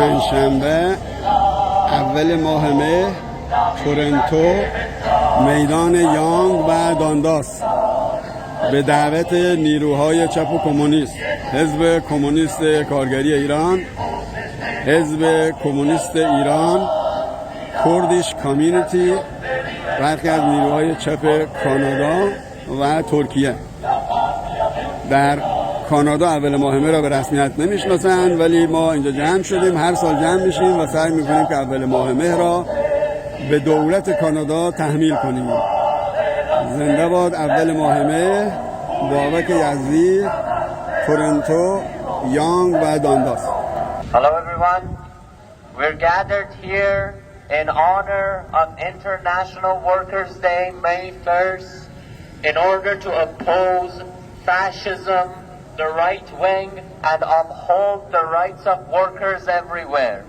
پنجشنبه اول ماه مه تورنتو میدان یانگ و دانداس به دعوت نیروهای چپ و کمونیست، حزب کمونیست کارگری ایران، حزب کمونیست ایران، کوردیش کامیونیتی، برخی از نیروهای چپ کانادا و ترکیه. در کانادا اول ماه مه را به رسمیت نمیشناسند، ولی ما اینجا جمع شدیم، هر سال جمع میشیم و سعی میکنیم که اول ماه مه را به دولت کانادا تحمیل کنیم. زنده باد اول ماه مه، بابک یزدی، تورنتو، یانگ و دانداس. Hello everyone, we're gathered here in honor of International Workers' Day, May 1st, in order to oppose fascism, the right wing, and uphold the rights of workers everywhere.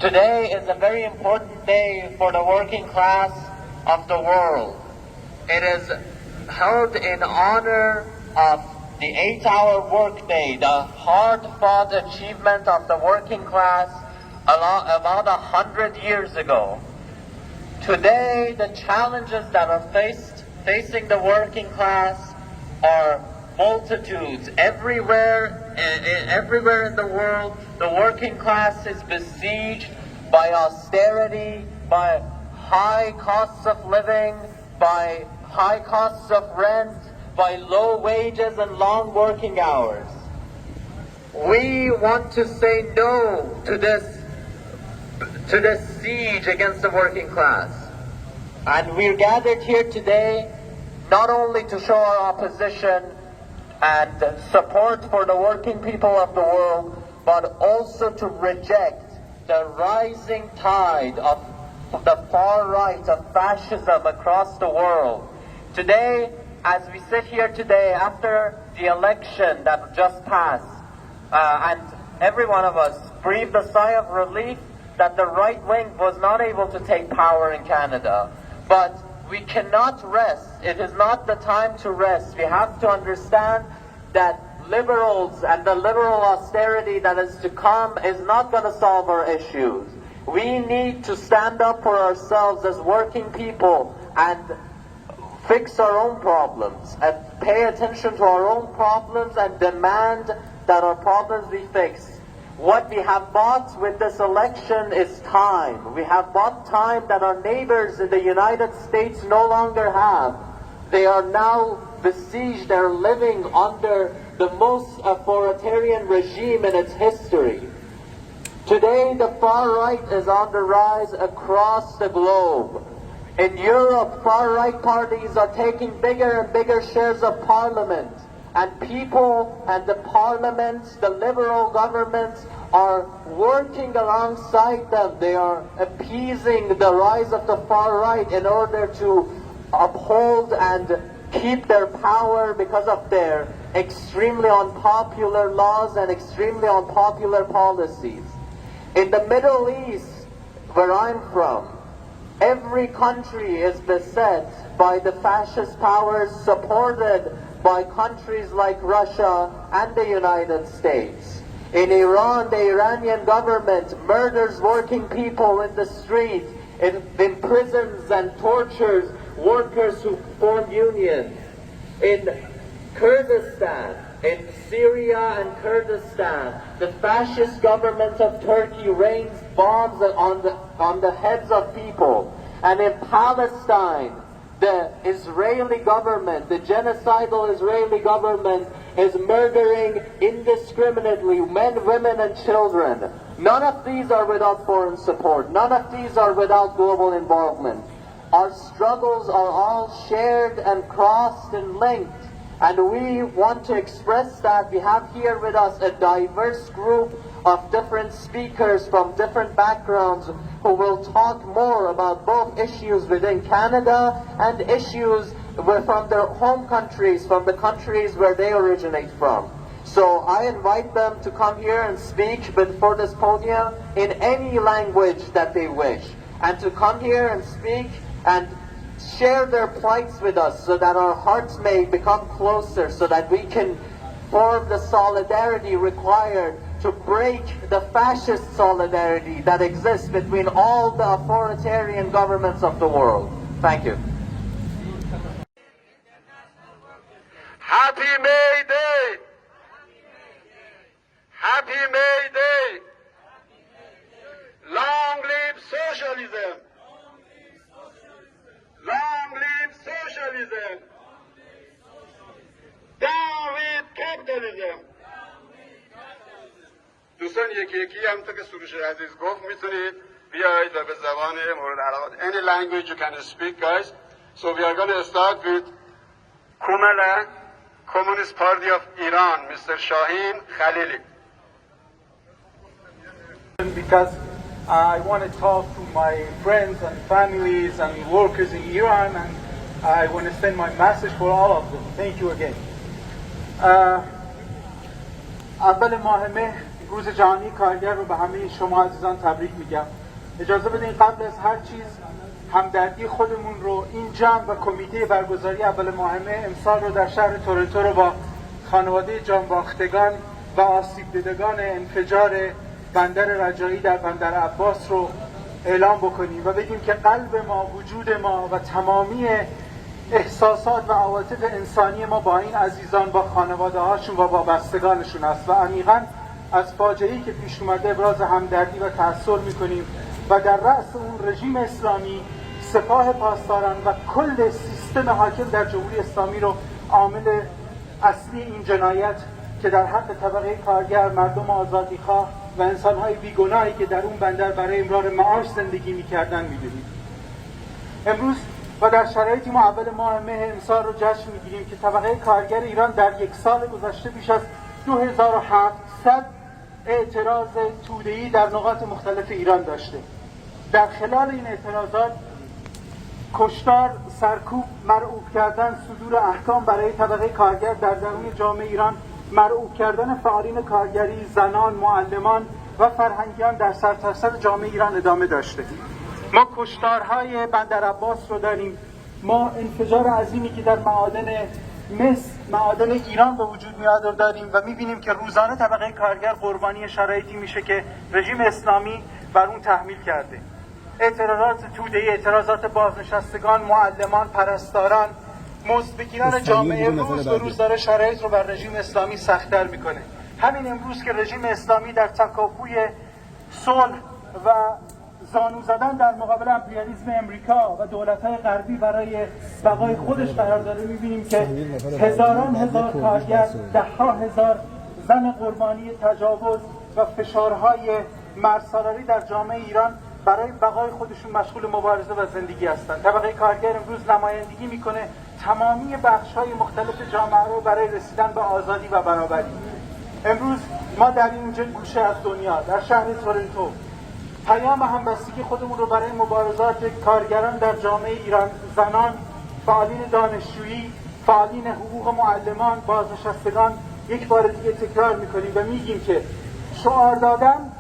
Today is a very important day for the working class of the world. It is held in honor of the 8-hour workday, the hard-fought achievement of the working class about 100 years ago. Today, the challenges that are facing the working class are multitudes. Everywhere in the world, the working class is besieged by austerity, by high costs of living, by high costs of rent, by low wages and long working hours. We want to say no to this siege against the working class. And we're gathered here today not only to show our opposition and support for the working people of the world, but also to reject the rising tide of the far right of fascism across the world. Today, as we sit here today after the election that just passed, and every one of us breathed a sigh of relief that the right wing was not able to take power in Canada. But we cannot rest. It is not the time to rest. We have to understand that liberals and the liberal austerity that is to come is not going to solve our issues. We need to stand up for ourselves as working people and fix our own problems and pay attention to our own problems and demand that our problems be fixed. What we have bought with this election is time. We have bought time that our neighbors in the United States no longer have. They are now besieged. They're living under the most authoritarian regime in its history. Today, the far right is on the rise across the globe. In Europe, far-right parties are taking bigger and bigger shares of parliament. And people and the parliaments, the liberal governments, are working alongside them. They are appeasing the rise of the far right in order to uphold and keep their power because of their extremely unpopular laws and extremely unpopular policies. In the Middle East, where I'm from, every country is beset by the fascist powers supported by countries like Russia and the United States. In Iran, the Iranian government murders working people in the street, it imprisons and tortures workers who form unions. In Kurdistan, in Syria and Kurdistan, the fascist government of Turkey rains bombs on the heads of people. And in Palestine, the Israeli government, the genocidal Israeli government, is murdering indiscriminately men, women, and children. None of these are without foreign support. None of these are without global involvement. Our struggles are all shared and crossed and linked. And we want to express that. We have here with us a diverse group of different speakers from different backgrounds who will talk more about both issues within Canada and issues from their home countries, from the countries where they originate from. So I invite them to come here and speak before this podium in any language that they wish, and to come here and speak and share their plights with us so that our hearts may become closer, so that we can form the solidarity required to break the fascist solidarity that exists between all the authoritarian governments of the world. Thank you. Happy May Day! Happy May Day! Long live socialism! Long live socialism! Down with capitalism! دوستان یکی همونطور که سروش عزیز گفت میتونید بیایید و به زبان مورد علاقه any language you can speak guys. So we are going to start with Kumala, Communist Party of Iran, Mr. Shaheen Khalili. Because I want to talk to my friends and families and workers in Iran, and I want to send my message for all of them. Thank you again. اول ماه مه روز جهانی کارگر رو به همه شما عزیزان تبریک میگم. اجازه بدین قبل از هر چیز همدردی خودمون رو این جمع و کمیته برگزاری اول ماه مه امسال رو در شهر تورنتو رو با خانواده جانباختگان و آسیب دیدگان انفجار بندر رجایی در بندر عباس رو اعلام بکنیم و بگیم که قلب ما، وجود ما و تمامی احساسات و عواطف انسانی ما با این عزیزان، با خانواده هاشون و با بستگانشون است و عمیقاً از فاجعه‌ای که پیش اومده ابراز همدردی و تأثیر میکنیم و در رأس اون رژیم اسلامی، سپاه پاسداران و کل سیستم حاکم در جمهوری اسلامی رو عامل اصلی این جنایت که در حق طبقه کارگر، مردم آزادیخواه و انسان‌های بیگناهی که در اون بندر برای امرار معاش زندگی می‌کردن می‌دونیم. امروز و در شرایطی ما اول ماه مه امسال رو جشن می‌گیریم که طبقه کارگر ایران در یک سال گذشته بیش از 2700 اعتراض توده‌ای در نقاط مختلف ایران داشته. در خلال این اعتراضات کشتار، سرکوب، مرعوب کردن، صدور احکام برای طبقه کارگر در درون جامعه ایران، مرعوب کردن فعالین کارگری، زنان، معلمان و فرهنگیان در سرتاسر جامعه ایران ادامه داشته. ما کشتارهای بندر عباس رو داریم، ما انفجار عظیمی که در معادن مس، معادن ایران به وجود میاد رو داریم و میبینیم که روزانه طبقه کارگر قربانی شرایطی میشه که رژیم اسلامی بر اون تحمیل کرده. اعتراضات توده‌ای، اعتراضات بازنشستگان، معلمان، پرستاران، مزدبگیران جامعه روز به روز داره شرایط رو بر رژیم اسلامی سخت‌تر میکنه. همین امروز که رژیم اسلامی در تکاپوی صلح و زانو زدن در مقابل امپریالیسم امریکا و دولت‌های غربی برای بقای خودش قرار داره، می‌بینیم که هزاران هزار کارگر، ده‌ها هزار زن قربانی تجاوز و فشارهای مرزسالاری در جامعه ایران برای بقای خودشون مشغول مبارزه و زندگی هستند. طبقه کارگر امروز نمایندگی میکنه تمامی بخش‌های مختلف جامعه رو برای رسیدن به آزادی و برابری. امروز ما در این گوشه از دنیا، در شهر تورنتو، پیام همبستگی خودمون رو برای مبارزات کارگران در جامعه ایران، زنان، فعالین دانشجویی، فعالین حقوق معلمان، بازنشستگان یک بار دیگه تکرار میکنیم و میگیم که شعار دادن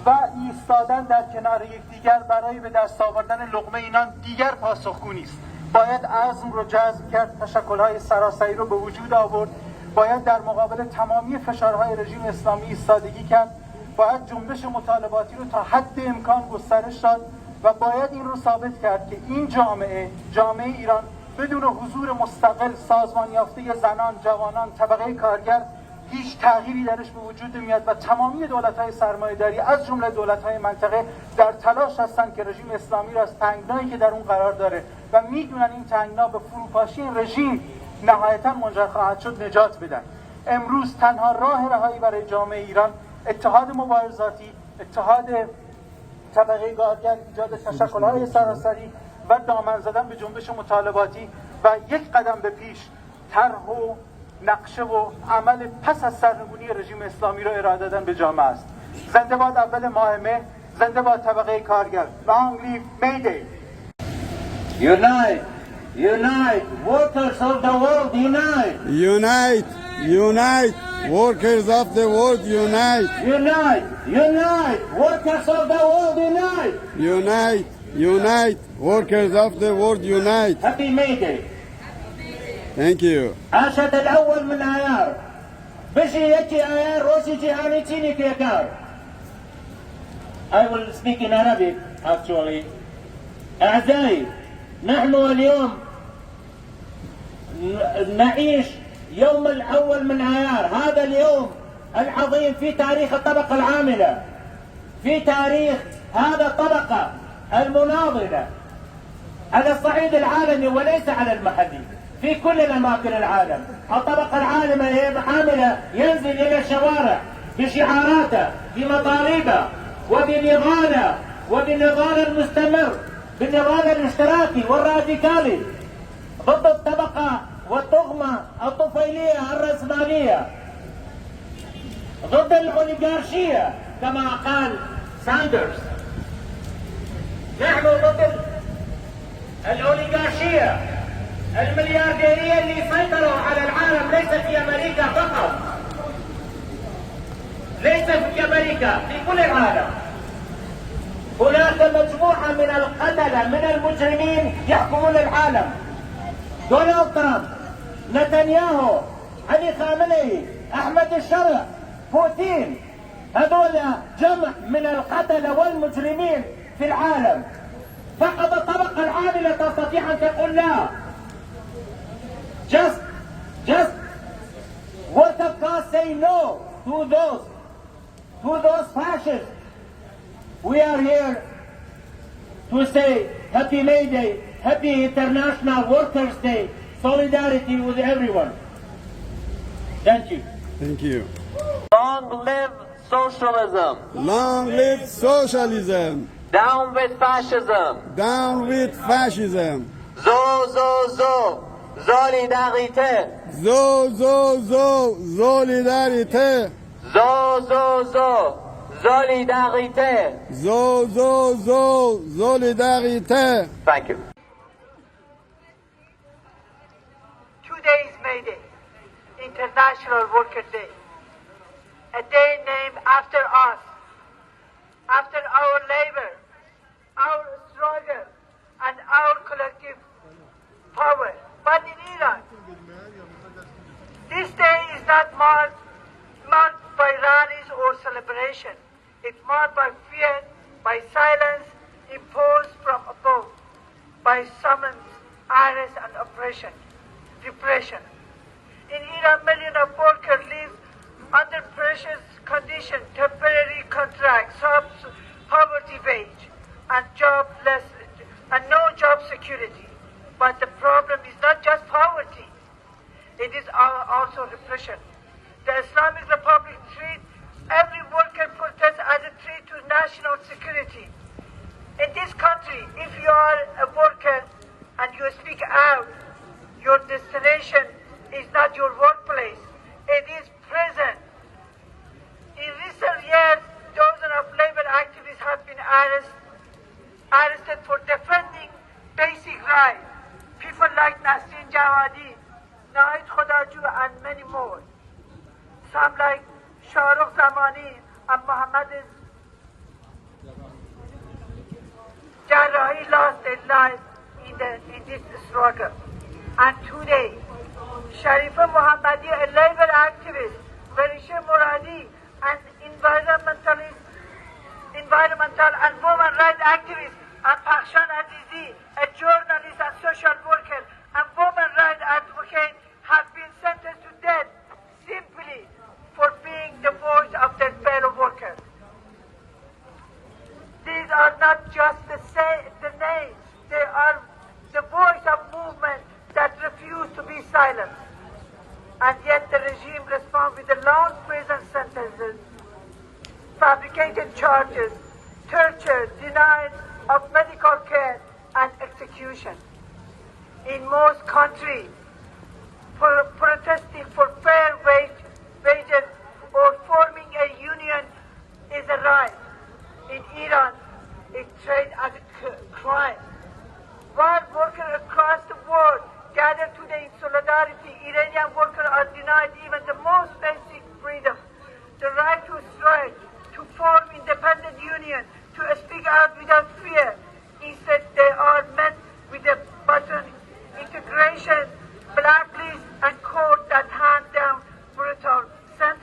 و ایستادن در کنار یکدیگر برای به دست آوردن لقمه اینان دیگر پاسخگو نیست. باید عزم رو جذب کرد، تشکل‌های سراسری رو به وجود آورد، باید در مقابل تمامی فشارهای رژیم اسلامی ایستادگی کرد، باید جنبش مطالباتی رو تا حد امکان گسترش داد و باید این رو ثابت کرد که این جامعه ایران بدون حضور مستقل سازمان یافته زنان، جوانان، طبقه کارگر هیچ تغییری درش به وجود نمیاد و تمامی دولت‌های سرمایه‌داری از جمله دولت‌های منطقه در تلاش هستند که رژیم اسلامی را از تنگنایی که در اون قرار داره و میدونن این تنگنا به فروپاشی این رژیم نهایتاً منجر خواهد شد نجات بدن. امروز تنها راه رهایی برای جامعه ایران اتحاد مبارزاتی، اتحاد طبقه کارگر، ایجاد تشکل‌های سراسری و دامن زدن به جنبش مطالباتی و یک قدم به پیش طرح و نقشه و عمل پس از سرنگونی رژیم اسلامی رو ارائه دادن به جامعه است. زنده باد اول ماه مه، زنده باد طبقه کارگر. Long live May Day. Unite, unite, workers of the world, unite. Unite, unite, workers of the world, unite. Unite, unite, workers of the world, unite. Unite, unite, workers of the world, unite. Happy May Day. Thank you. عاشت الأول من آيار بشي يكي آيان روشي جهاني تيني كيكار. I will speak in Arabic actually. أعزائي، نحن اليوم نعيش يوم الأول من آيار، هذا اليوم العظيم في تاريخ الطبقة العاملة، في تاريخ هذا الطبقة المناضلة على الصعيد العالمي وليس على المحلي، في كل الأماكن العالم. الطبقة العاملة ينزل إلى الشوارع بشعاراته، بمطالبه، وبنضاله، وبالنضال المستمر، بالنضال الاشتراكي والراديكالي ضد الطبقة والطغمة الطفيلية الرأسمالية، ضد الأوليغارشية كما قال ساندرز. نحن ضد الأوليغارشية المليارديرية اللي سيطروا على العالم، ليس في أمريكا فقط، ليس في أمريكا، في كل العالم. هناك مجموعة من القتلة من المجرمين يحكمون العالم: دونالد ترامب، نتنياهو، علي خامنئي، أحمد الشرع، بوتين. هذول جمع من القتلة والمجرمين في العالم. فقط الطبقة العاملة تستطيع أن تقول لا. Just worker class say no to those fascists. We are here to say Happy May Day, Happy International Workers' Day, solidarity with everyone. Thank you. Thank you. Long live socialism. Long live socialism. Down with fascism. Down with fascism. Solidarité. Solidarité. Solidarité. Solidarité. Thank you. Today is May Day, International Worker Day, a day named after us, after our labor, our struggle, and our collective power. But in Iran, this day is not marked by rallies or celebration. It's marked by fear, by silence imposed from above, by summons, arrest, and repression. In Iran, millions of workers live under precious conditions, temporary contracts, poverty wage, and no job security. But the problem is not just poverty; it is also repression. The Islamic Republic treats every worker protest as a threat to national security. In this country, if you are a worker and you speak out, your destination is not your workplace, it is prison. In recent years, dozens of labor activists have been arrested for defending basic rights. People like Nasrin Jawadi, Nahid Khodaju, and many more. Some like Shahrukh Zamani and Mohammad Jarrahi lost their lives in this struggle. And today, Sharifa Mohammadi, a labor activist, Varisha Muradi, an environmental and women rights activist, and Pakshan Azizi, a journalist and social worker and women rights advocate, have been sentenced to death simply for being the voice of their fellow workers. These are not just the names, they are the voice of movement that refuse to be silenced. And yet the regime responds with the long prison sentences, fabricated charges, torture, denial of medical care, and execution. In most countries, protesting for fair wages or forming a union is a right. In Iran, it's treated as a crime. While workers across the world gather today in solidarity, Iranian workers are denied even the most basic freedoms: the right to strike, to form independent union, to speak out without fear. Instead, they are met with a button, integration, blacklist, and court that hand down brutal sentences.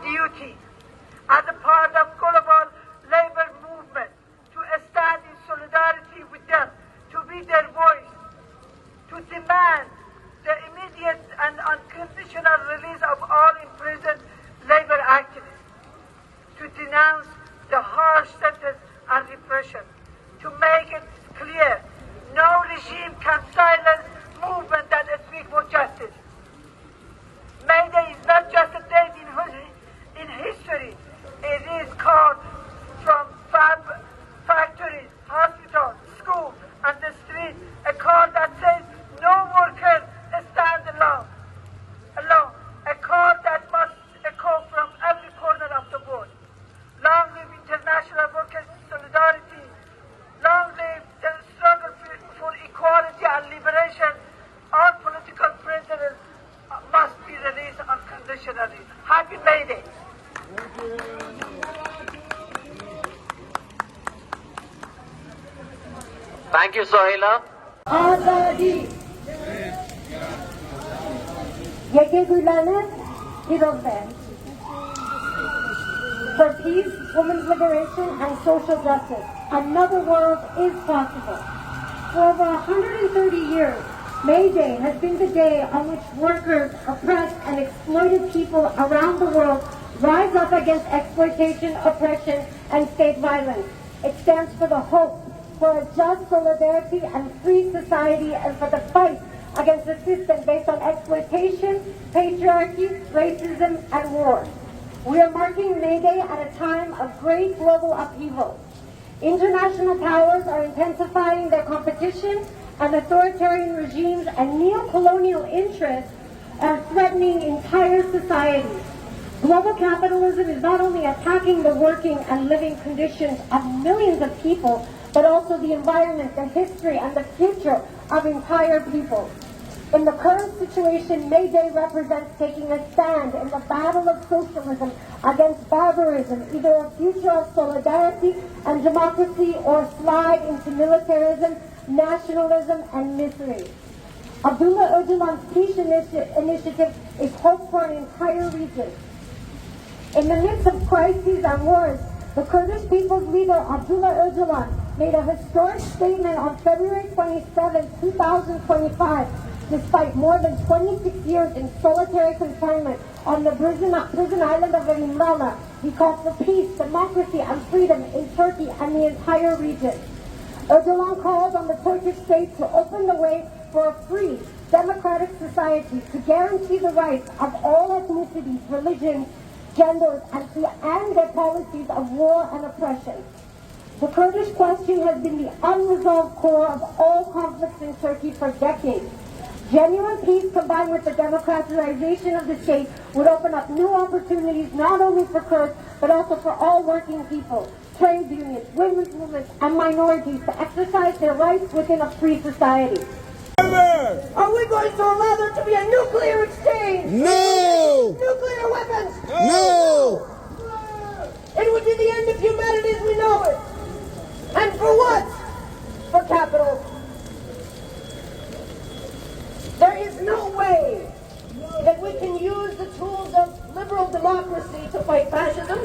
duty as a part of global labor movement to stand in solidarity with them, to be their voice, to demand the immediate and unconditional release of all imprisoned labor activists, to denounce the harsh sentence and repression, to make it clear no regime can silence movement that speaks for justice. May Day is not just a date in history. It is called from factories, hospitals, schools, and the streets, a call that says no worker stand alone. A call that must echo from every corner of the world. Long live international workers' solidarity. Long live the struggle for equality and liberation. All political prisoners must be released unconditionally. Happy May Day. Thank you, Sohaila. آزادی یکی گویلانه پیروزه. For peace, women's liberation, and social justice, another world is possible. For over 130 years, May Day has been the day on which workers, oppressed, and exploited people around the world rise up against exploitation, oppression, and state violence. It stands for the hope for a just solidarity and free society, and for the fight against a system based on exploitation, patriarchy, racism, and war. We are marking May Day at a time of great global upheaval. International powers are intensifying their competition, and authoritarian regimes and neo-colonial interests are threatening entire societies. Global capitalism is not only attacking the working and living conditions of millions of people, but also the environment, the history, and the future of entire people. In the current situation, May Day represents taking a stand in the battle of socialism against barbarism, either a future of solidarity and democracy or slide into militarism, nationalism, and misery. Abdullah Öcalan's peace initiative is hope for an entire region. In the midst of crises and wars, the Kurdish people's leader Abdullah Öcalan made a historic statement on February 27, 2025, despite more than 26 years in solitary confinement on the prison island of Imrala. He called for peace, democracy, and freedom in Turkey and the entire region. Öcalan calls on the Turkish state to open the way for a free, democratic society to guarantee the rights of all ethnicities, religions, genders, and their policies of war and oppression. The Kurdish question has been the unresolved core of all conflicts in Turkey for decades. Genuine peace combined with the democratization of the state would open up new opportunities not only for Kurds, but also for all working people, trade unions, women's movements, and minorities to exercise their rights within a free society. Are we going to allow there to be a nuclear exchange? No! Nuclear weapons? No! It would be the end of humanity as we know it. And for what? For capital. There is no way that we can use the tools of liberal democracy to fight fascism.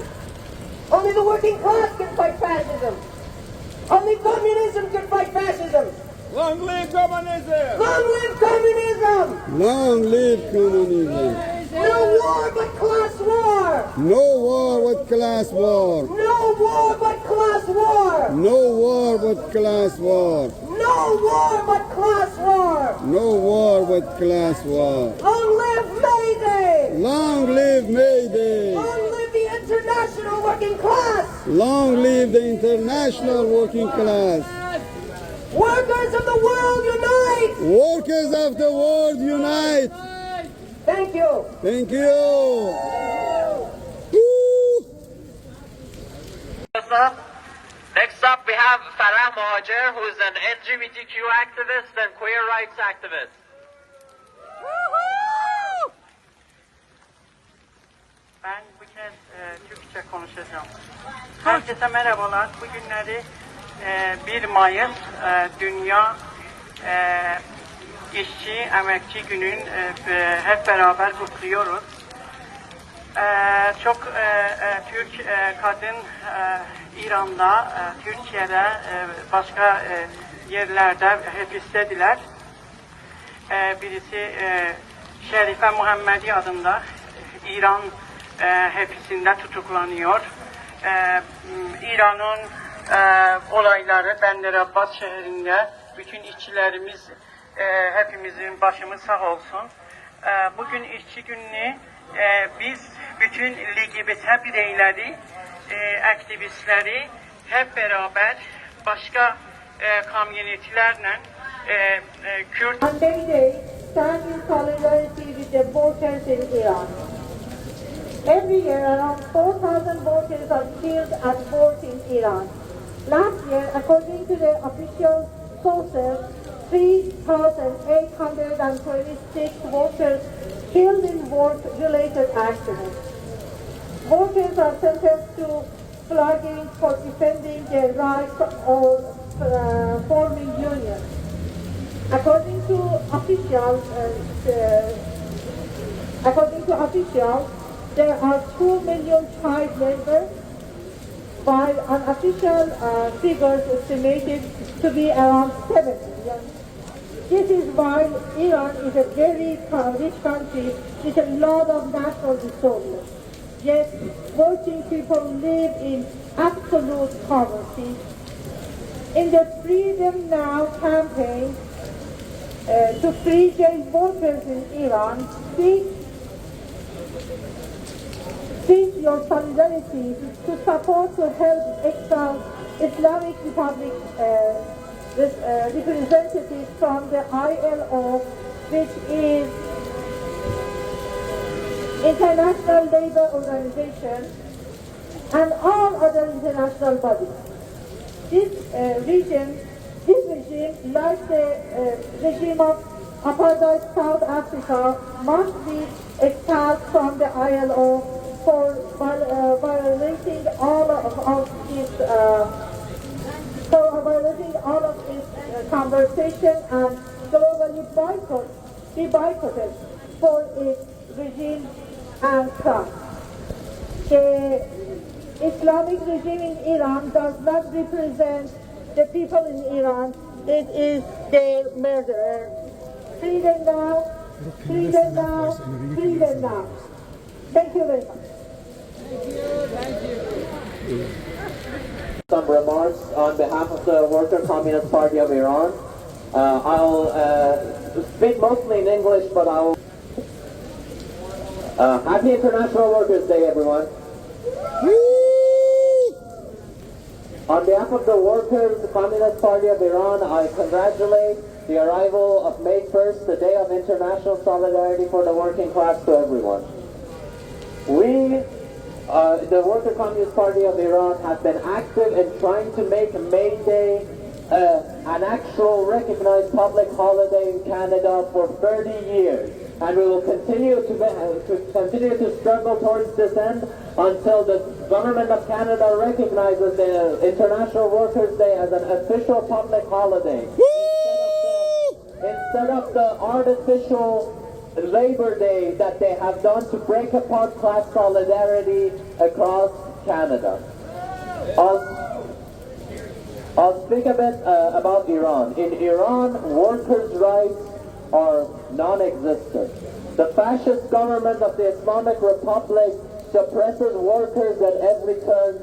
Only the working class can fight fascism. Only communism can fight fascism. Long live communism! Long live communism! Long live communism! No war but class war! No war but class war! No war but class war! No war but class war! No war but class war! No war but class war! Long live May Day! Long live May Day! Long live the international working class! Long live the international working class! Workers of the world unite! Workers of the world unite! Thank you. Thank you! Next up, we have Farah Mohajer, who is an LGBTQ activist and queer rights activist. Ben bu kez Türkçe konuşacağım. Herkese merhabalar. Bugünleri 1 Mayıs Dünya İşçi, Emekçi Günü'nün hep beraber kutluyoruz. Çok Türk kadın İran'da, Türkiye'de, başka yerlerde hapistediler. Birisi Şerife Muhammedi adında İran hapsinde tutuklanıyor. İran'ın olayları Bender Abbas şehrinde bütün işçilerimiz hepimizin başımız sağ olsun. Bugün işçi gününü biz bütün LGBT bireyleri, aktivistleri hep beraber başka komünitelerle Kürt On May Day, stand in solidarity with the voters in Iran. Every year, around 4,000 voters are killed at vote in Iran. Last year, according to the official sources, 3,826 voters killed in vote-related accidents. Voters are sentenced to flogging for defending their rights or forming unions. According to officials, there are 2 million child laborers, while unofficial figures estimated to be around 7 million. This is why Iran is a very rich country with a lot of natural resources. Yet working people live in absolute poverty. In the Freedom Now campaign to free jail workers in Iran, seek your solidarity to support to help exile Islamic Republic representatives from the ILO, which is International Labour Organization, and all other international bodies. This regime, like the regime of apartheid South Africa, must be expelled from the ILO for violating all of its conversation and globally be boycotted for its regime and crime. The Islamic regime in Iran does not represent the people in Iran. It is their murderer. Freedom now, freedom now, freedom now. Thank you very much. Some remarks on behalf of the Worker Communist Party of Iran. I'll speak mostly in English, but I'll... Happy International Workers' Day, everyone. On behalf of the Workers Communist Party of Iran, I congratulate the arrival of May 1st, the Day of International Solidarity for the Working Class, to everyone. We, the Worker Communist Party of Iran, have been active in trying to make May Day an actual recognized public holiday in Canada for 30 years. And we will continue to struggle towards this end until the Government of Canada recognizes the International Workers' Day as an official public holiday. Instead of the artificial Labor Day that they have done to break apart class solidarity across Canada. I'll speak a bit about Iran. In Iran, workers' rights are non-existent. The fascist government of the Islamic Republic suppresses workers at every turn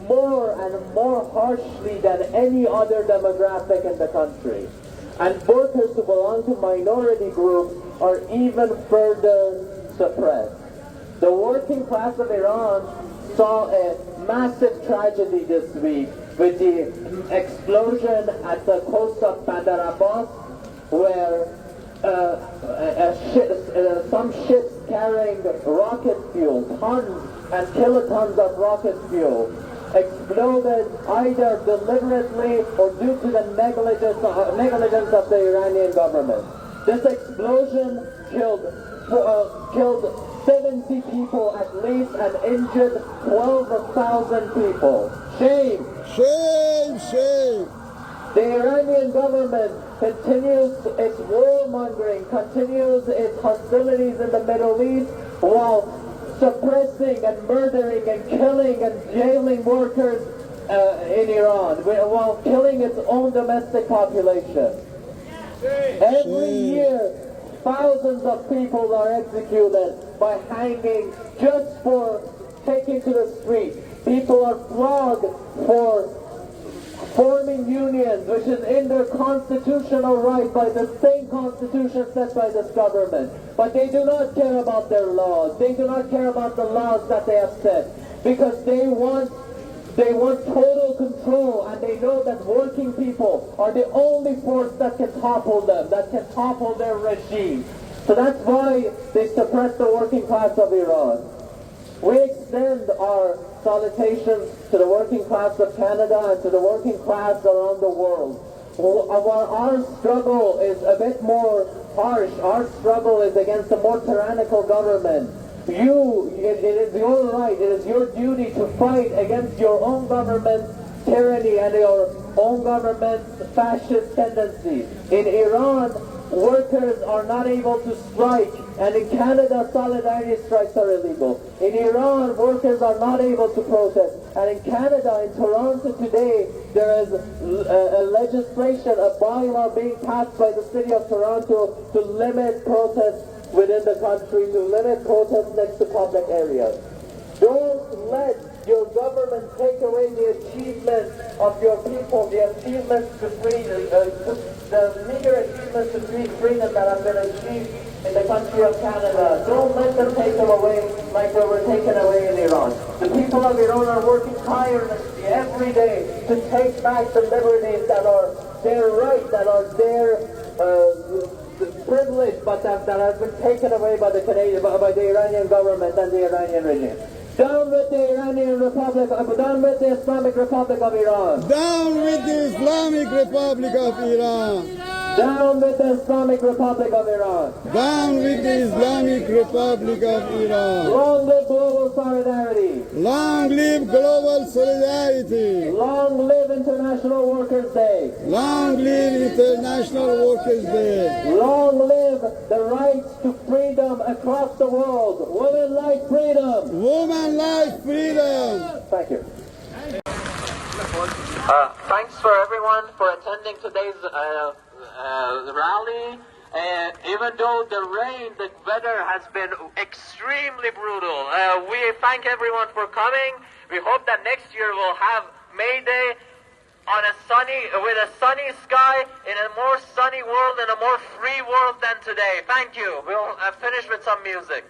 more and more harshly than any other demographic in the country. And workers who belong to minority groups are even further suppressed. The working class of Iran saw a massive tragedy this week with the explosion at the coast of Bandar Abbas, where some ships carrying rocket fuel, tons and kilotons of rocket fuel, exploded either deliberately or due to the negligence of the Iranian government. This explosion killed 70 people at least and injured 12,000 people. Shame! Shame! Shame! The Iranian government continues its warmongering, continues its hostilities in the Middle East, while suppressing and murdering and killing and jailing workers in Iran while killing its own domestic population. Every year, thousands of people are executed by hanging just for taking to the street. People are flogged for forming unions, which is in their constitutional right by the same constitution set by this government. But they do not care about their laws. They do not care about the laws that they have set, because they want total control, and they know that working people are the only force that can topple them, that can topple their regime. So that's why they suppress the working class of Iran. We extend our salutations to the working class of Canada and to the working class around the world. While our struggle is a bit more harsh, our struggle is against a more tyrannical government. It is your right, it is your duty to fight against your own government's tyranny and your own government's fascist tendencies. In Iran, workers are not able to strike, and in Canada, solidarity strikes are illegal. In Iran, workers are not able to protest, and in Canada, in Toronto today, there is a legislation, a bylaw being passed by the city of Toronto to limit protests within the country, to limit protests next to public areas. Don't let your government take away the achievements of your people, the achievements to freedom, the meager achievements to freedom that have been achieved in the country of Canada. Don't let them take them away like they were taken away in Iran. The people of Iran are working tirelessly every day to take back the liberties that are their right, that are their privilege, but that has been taken away by the Iranian government and the Iranian regime. Down with the Iranian Republic, down with the Islamic Republic of Iran. Down with the Islamic Republic of Iran. Down with the Islamic Republic of Iran. Down with the Islamic Republic of Iran. Long live global solidarity. Long live global solidarity. Long live International Workers' Day. Long live International Workers' Day. Long live the right to freedom across the world. Women like freedom. Women like freedom. Thank you. Thanks for everyone for attending today's rally. Even though the weather has been extremely brutal, we thank everyone for coming. We hope that next year we'll have May Day with a sunny sky in a more sunny world and a more free world than today. Thank you. We'll finish with some music.